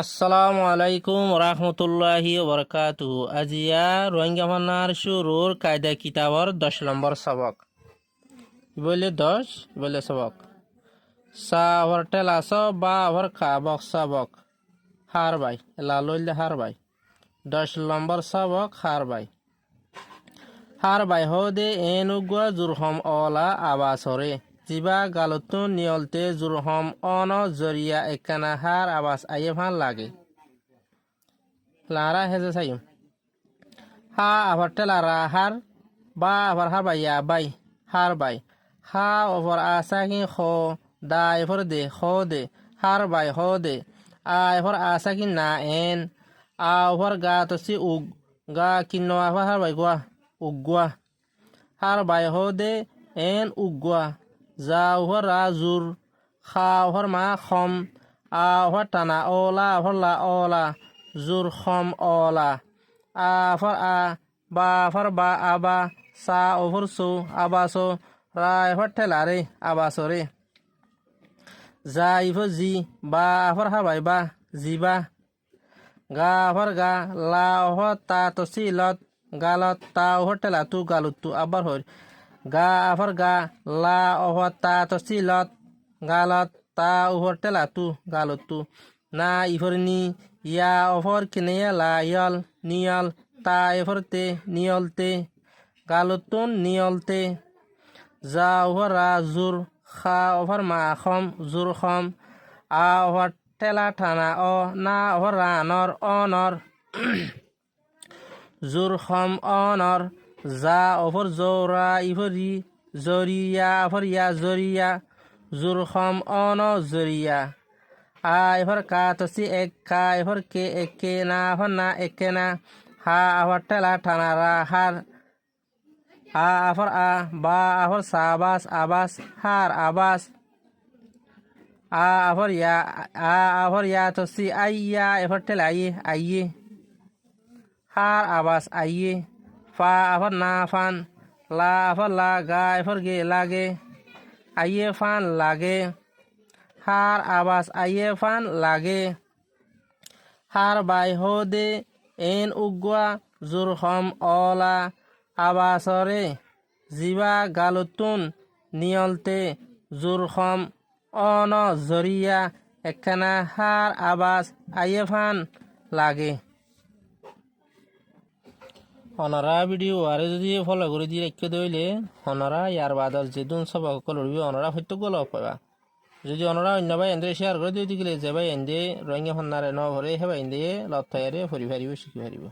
আসসালামু আলাইকুম রহমতুল্লাহি ওবরকাতুহু। আজিয়া রোহিঙ্গা ভান্নার শুরুর কায়দা কিতাবর 10 নম্বর সবক। বলে 10 বলে সবক সা ওভার টেলাস বা ওভার খাবক সবক হার বাই লালইলে হার বাই 10 নম্বর সবক হার বাই হদে এনুগুয়া জুরহম অলা আবাসরে জিবা গালতুন নিয়লতে জুরহম অন জরিয়া একানা হার আবাস আয়ে ভান লাগে লারা হেজে সাইম হা আবার টেলারা হার বা আবার হার বাই ইয়া বাই হার বাই হা ওভার আসাকি খো দা এফর দে খো দে হার বাই খো দে আ এফর আসাকি না এন আ ওভার গা তসি উগ গা কিন্ন আফার হার বাই গোয়া উগুয়া হার বাই হো দে এন উগুয়া যা ওভার রাজুর খা ওভার মা খম আ ওভার টানা ওলা ওভার লা ওলা জুর খম ওলা আফার আ বা আফার বা আবা সা ওভার সো আবাসো রা এফার ঠেলারে আবাসরে যা ইফর জি বা আফার হাবাই বা জিবা গা আফার গা লা ওভার তা তসি লত গালত তা ওভার ঠেলা তু গালুতু আবার হর গা আফার গা লা ওভার তা তসি লত গালত তা ওভার ঠেলা তু গালুতু না ইফর নি ইয়া ওভার কিনে লা ইয়ল নিয়ল তা এফরতে নিয়লতে গালুতুন নিয়লতে যা ওভার রা জুর খা ওভার মা খম জুর খম আ ওভার ঠেলা ঠানা অ না ওভার রানর অনর জুর খম অনর যা ওভার জোরা ইফরি জরিয়া ওভার ইয়া জরিয়া জুর খম অন জরিয়া আ এফর কা তসি এক কা এফর কে একে না ওভার না একে না হা ওভার ঠেলা ঠানা রা হার আ আফর আ বা আফর সাবাস আবাস হার আবাস আ আফর ইয়া তসি আইয়া এফর ঠেলা আইয়ে আইয়ে হার আবাস আইয়ে ফা আফর না ফান লা আফর লা গা এফর গে লাগে আইয়ে ফান লাগে হার আবাস আইয়ে ফান লাগে হার বাই হো দে এন উগুয়া জুরহম অলা আবাসরে জিবা গালুতুন নিয়লতে জুরহম অন জরিয়া একখানা হার আবাস আইয়ে ফান লাগে। অনরা ভিডিও আরে যদি ফলো করে দিয়ে রেখে দইলে অনরা ইয়ার বাদর যে দুন সব কলরবি অনরা হয়তো গল পাবা যদি অনরা অন্য ভাই এন্দে শেয়ার করে দিয়ে দিলে যে ভাই এন্দে রোহিঙ্গা ফান্নারে ন ভরে হে ভাই এন্দে লত্থায়ারে ফরি ফারিব শিখি ফারিব।